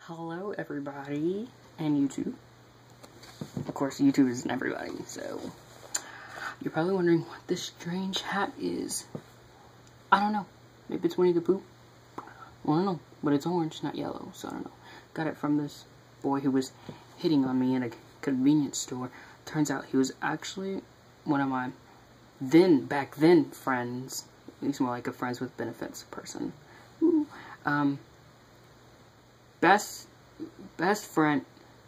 Hello everybody, and YouTube. Of course, YouTube isn't everybody, so you're probably wondering what this strange hat is. I don't know. Maybe it's Winnie the Pooh? Well, I don't know, but it's orange, not yellow, so I don't know. Got it from this boy who was hitting on me in a convenience store. Turns out he was actually one of my back then friends. He's more like a friends with benefits person. Ooh. Best friend,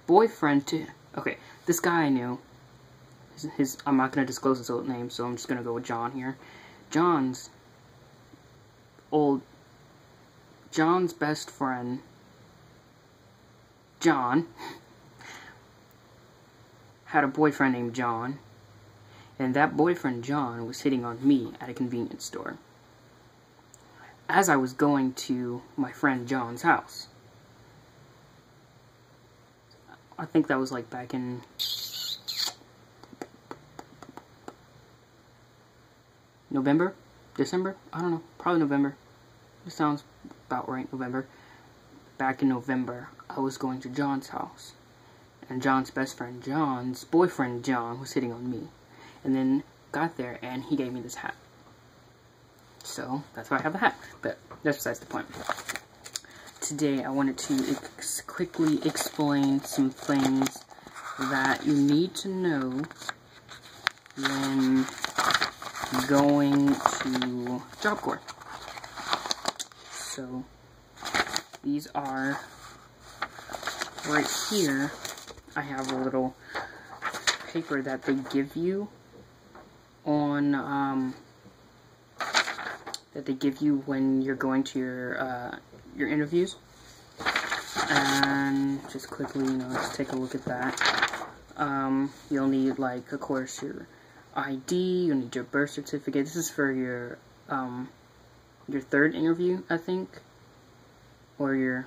boyfriend to, okay, this guy I knew, I'm not going to disclose his old name, so I'm just going to go with John here. John's best friend, John, had a boyfriend named John, and that boyfriend, John, was hitting on me at a convenience store as I was going to my friend John's house. I think that was like back in November? December? I don't know. Probably November. It sounds about right, November. Back in November, I was going to John's house. And John's best friend, John's boyfriend, John, was hitting on me. And then got there and he gave me this hat. So, that's why I have the hat. But that's besides the point. Today I wanted to quickly explain some things that you need to know when going to Job Corps. So these are right here. I have a little paper that they give you on when you're going to your interviews, and just quickly, just take a look at that. You'll need, like, of course, your ID, you'll need your birth certificate. This is for your third interview, I think, or your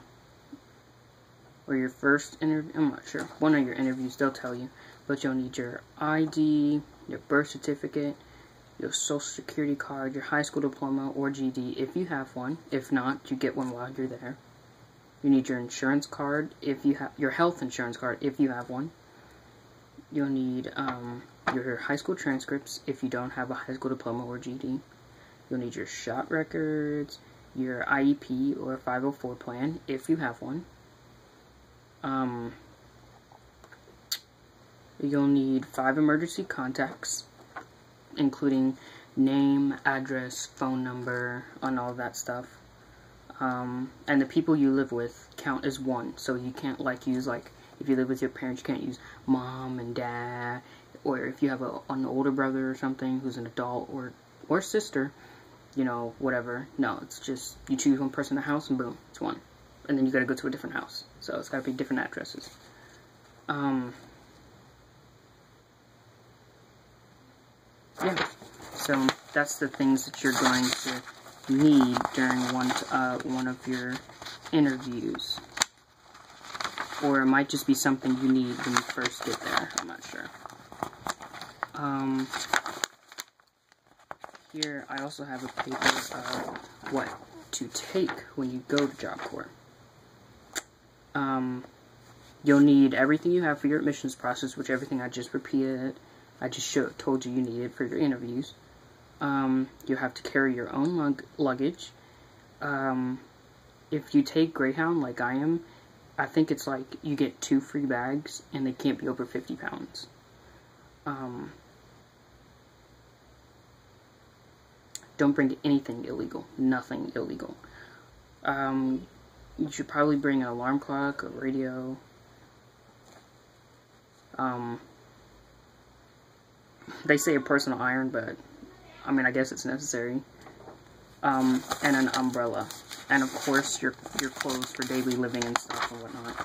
first interview, I'm not sure. One of your interviews, they'll tell you, but you'll need your ID, your birth certificate, your social security card, your high school diploma or GED if you have one. If not, you get one while you're there. You need your insurance card if you have your health insurance card if you have one. You'll need your high school transcripts if you don't have a high school diploma or GED. You'll need your shot records, your IEP or 504 plan if you have one. You'll need 5 emergency contacts, including name, address, phone number, and all that stuff. And the people you live with count as one, so you can't use if you live with your parents, you can't use mom and dad, or if you have an older brother or something who's an adult or sister, whatever. No, it's just you choose one person in the house and boom, it's one. And then you gotta go to a different house, so it's gotta be different addresses. Yeah, so that's the things that you're going to need during one of your interviews. Or it might just be something you need when you first get there, I'm not sure. Here I also have a paper of what to take when you go to Job Corps. You'll need everything you have for your admissions process, which everything I just repeated. I just told you needed for your interviews. You have to carry your own luggage. If you take Greyhound, like I am, I think it's like you get 2 free bags, and they can't be over 50 pounds. Don't bring anything illegal. Nothing illegal. You should probably bring an alarm clock, a radio. They say a personal iron, but I mean, I guess it's necessary. And an umbrella. And of course, your clothes for daily living and stuff and whatnot.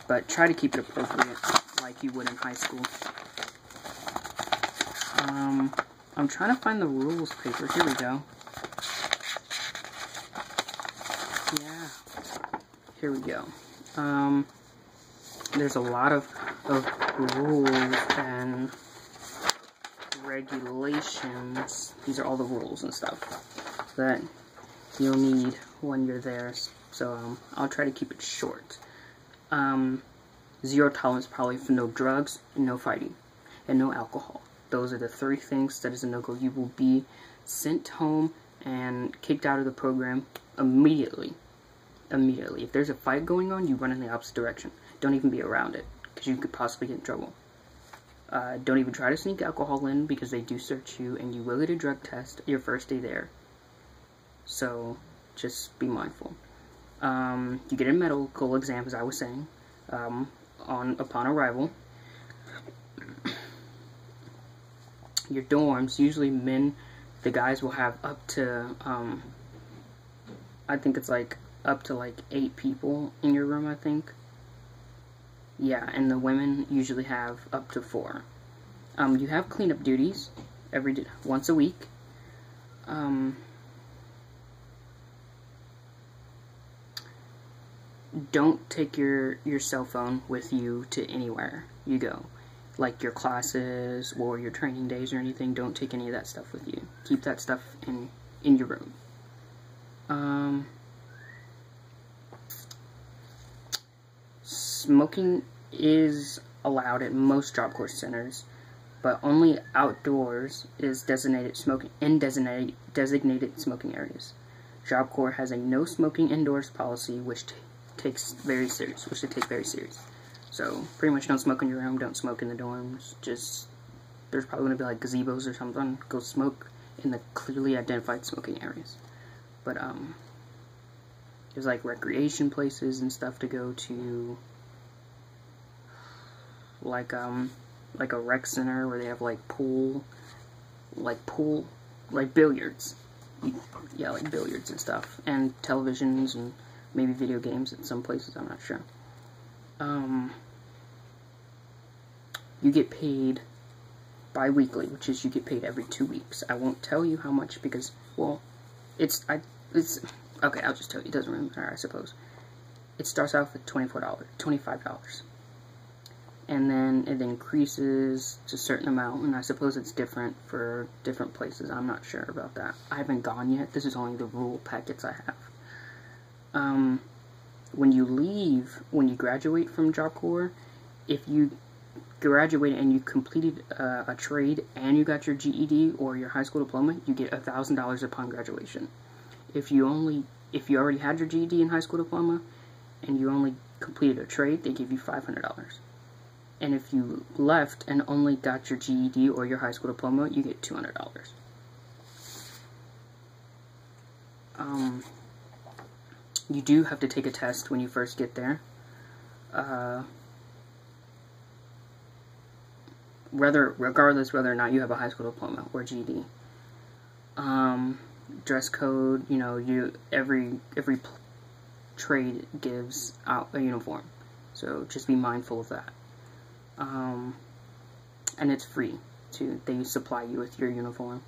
But try to keep it appropriate, like you would in high school. I'm trying to find the rules paper. Here we go. Yeah. Here we go. There's a lot of rules and regulations. These are all the rules and stuff that you'll need when you're there. So I'll try to keep it short. Zero tolerance probably for no drugs, no fighting, and no alcohol. Those are the 3 things that is a no-go. You will be sent home and kicked out of the program immediately. Immediately. If there's a fight going on, you run in the opposite direction. Don't even be around it, because you could possibly get in trouble. Don't even try to sneak alcohol in, because they do search you, and you will get a drug test your first day there. So, just be mindful. You get a medical exam, as I was saying, upon arrival. Your dorms, usually the guys will have up to, I think it's like, up to like 8 people in your room, I think. Yeah, and the women usually have up to 4. You have cleanup duties once a week. Don't take your cell phone with you to anywhere you go. Like your classes or your training days or anything, don't take any of that stuff with you. Keep that stuff in your room. Smoking is allowed at most Job Corps centers, but only outdoors is designated smoking in designated smoking areas. Job Corps has a no smoking indoors policy, which they take very serious. So pretty much don't smoke in your room, don't smoke in the dorms. Just there's probably gonna be like gazebos or something. Go smoke in the clearly identified smoking areas. But there's like recreation places and stuff to go to. Like a rec center where they have like billiards. Yeah, like billiards and stuff. And televisions and maybe video games at some places, I'm not sure. You get paid bi-weekly, which is you get paid every 2 weeks. I won't tell you how much because, well, okay, I'll just tell you. It doesn't really matter, I suppose. It starts off with $25. And then it increases to a certain amount, and I suppose it's different for different places. I'm not sure about that. I haven't gone yet. This is only the rural packets I have. When you graduate from Job Corps, if you graduated and you completed a trade and you got your GED or your high school diploma, you get $1,000 upon graduation. If you already had your GED and high school diploma and you only completed a trade, they give you $500. And if you left and only got your GED or your high school diploma, you get $200. You do have to take a test when you first get there. Regardless whether or not you have a high school diploma or GED. Dress code, every trade gives out a uniform. So just be mindful of that. And it's free too. They supply you with your uniform.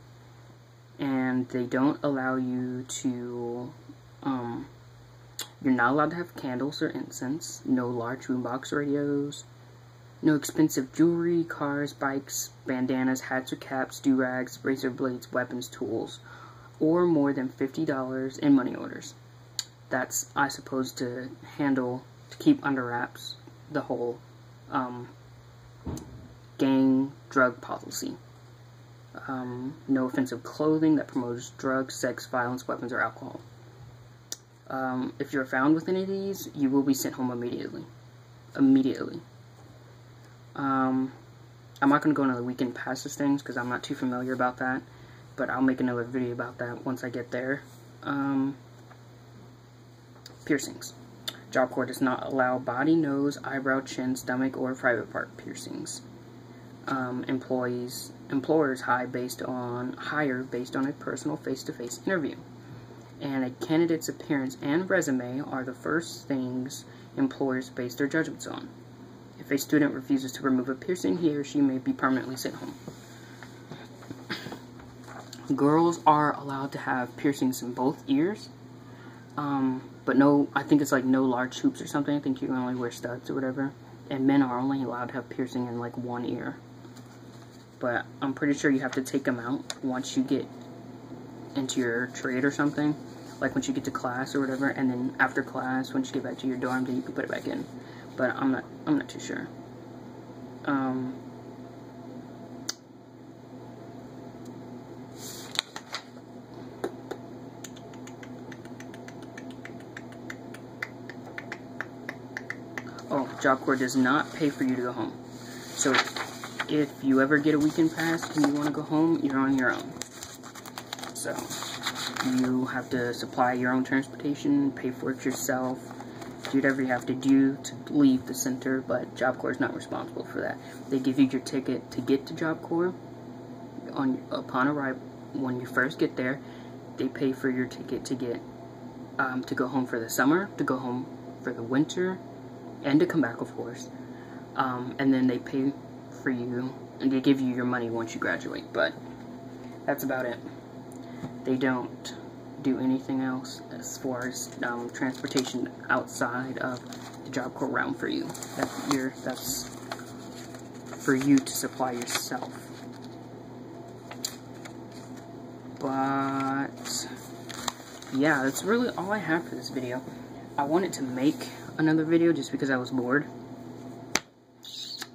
And they don't allow you to, you're not allowed to have candles or incense, no large boombox radios, no expensive jewelry, cars, bikes, bandanas, hats or caps, do-rags, razor blades, weapons, tools, or more than $50 in money orders. That's, I suppose, to keep under wraps the whole, gang drug policy. No offensive clothing that promotes drugs, sex, violence, weapons, or alcohol. If you're found with any of these, you will be sent home immediately. I'm not going to go into the weekend passes things because I'm not too familiar about that, but I'll make another video about that once I get there. Piercings. Job Corps does not allow body, nose, eyebrow, chin, stomach, or private part piercings. Employers hire based on a personal face-to-face interview. And a candidate's appearance and resume are the first things employers base their judgments on. If a student refuses to remove a piercing, he or she may be permanently sent home. Girls are allowed to have piercings in both ears, but I think it's like no large hoops or something. I think you can only wear studs or whatever. And men are only allowed to have piercing in like one ear. But I'm pretty sure you have to take them out once you get into your trade or something. Like once you get to class or whatever, and then after class, once you get back to your dorm, then you can put it back in. but I'm not too sure. Oh, Job Corps does not pay for you to go home. So if you ever get a weekend pass and you want to go home, you're on your own. So you have to supply your own transportation, pay for it yourself, do whatever you have to do to leave the center, but Job Corps is not responsible for that. They give you your ticket to get to Job Corps upon arrival. When you first get there, they pay for your ticket to get to go home for the summer, to go home for the winter, and to come back, of course. And then they pay for you, and they give you your money once you graduate, but that's about it. They don't do anything else as far as transportation outside of the Job Corps realm for you. That's for you to supply yourself. But yeah, that's really all I have for this video. I wanted to make another video just because I was bored.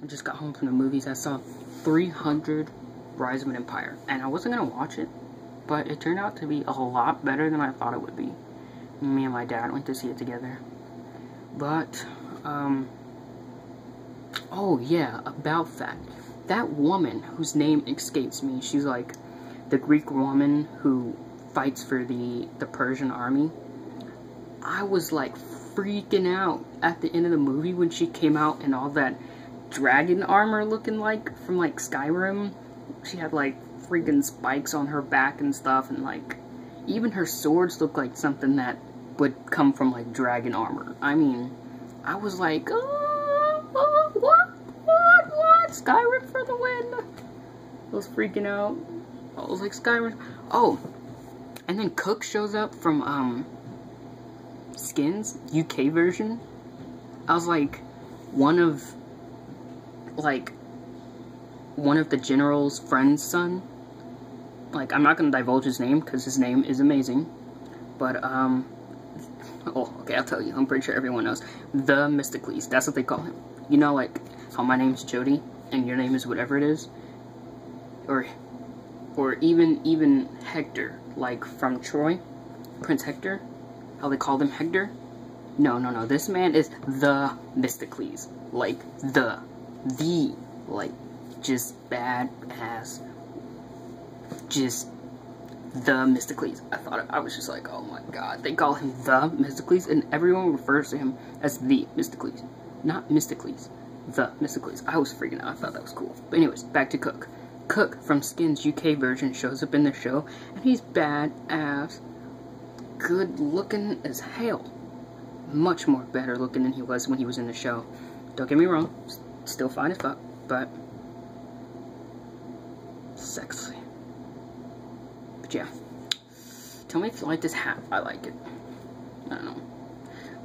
I just got home from the movies. I saw 300 Rise of an Empire, and I wasn't gonna watch it, but it turned out to be a lot better than I thought it would be. Me and my dad went to see it together. But oh yeah, about that. That woman whose name escapes me, she's like the Greek woman who fights for the Persian army. I was like freaking out at the end of the movie when she came out in all that dragon armor looking like from like Skyrim. She had like freaking spikes on her back and stuff, and like even her swords look like something that would come from like dragon armor. I mean, I was like, what? Skyrim for the win! I was freaking out. I was like, Skyrim. Oh, and then Cook shows up from Skins UK version. I was like, one of the general's friend's son. Like, I'm not gonna divulge his name because his name is amazing, but oh, okay, I'll tell you. I'm pretty sure everyone knows. The Mysticles. That's what they call him. You know, like how my name's Jody and your name is whatever it is, or even Hector, like from Troy, Prince Hector. How they called him Hector? No. This man is the Mysticles. Like, like, just badass. Just the Mysticles. I was just like, oh my god. They call him the Mysticles, and everyone refers to him as the Mysticles. Not Mysticles. The Mysticles. I was freaking out. I thought that was cool. But anyways, back to Cook. Cook from Skins UK version shows up in the show, and he's badass. Good looking as hell. Much more better looking than he was when he was in the show. Don't get me wrong, still fine as fuck, but sexy. But yeah, tell me if you like this hat. I like it. I don't know.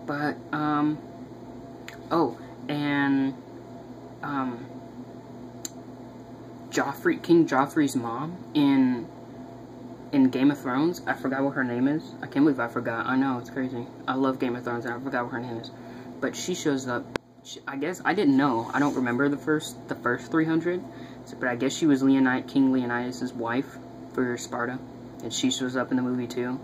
But oh, and King Joffrey's mom in Game of Thrones, I forgot what her name is. I can't believe I forgot. I know, it's crazy. I love Game of Thrones and I forgot what her name is. But she shows up. I guess I didn't know. I don't remember the first 300. But I guess she was King Leonidas' wife for Sparta, and she shows up in the movie too.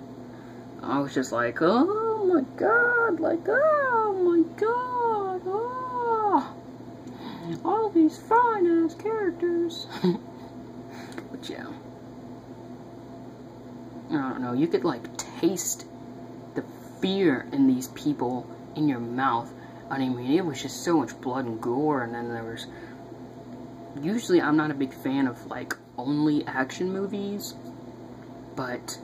I was just like, oh my god, like, oh my god, oh, all these fine ass characters. But yeah. I don't know, you could like taste the fear in these people in your mouth. I mean, it was just so much blood and gore, and then there was... Usually I'm not a big fan of like only action movies, but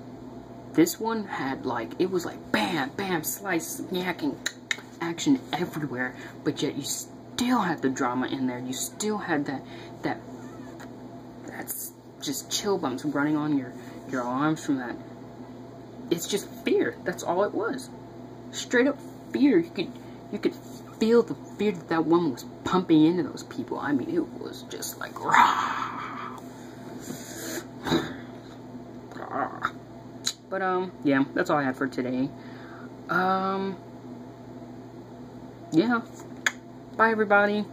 this one had like, it was like bam, bam, slice, yakking, action everywhere, but yet you still had the drama in there. You still had that's just chill bumps running on your arms from that. It's just fear. That's all it was. Straight up fear. You could feel the fear that woman was pumping into those people. I mean, it was just like rah. But yeah, that's all I had for today. Yeah. Bye, everybody.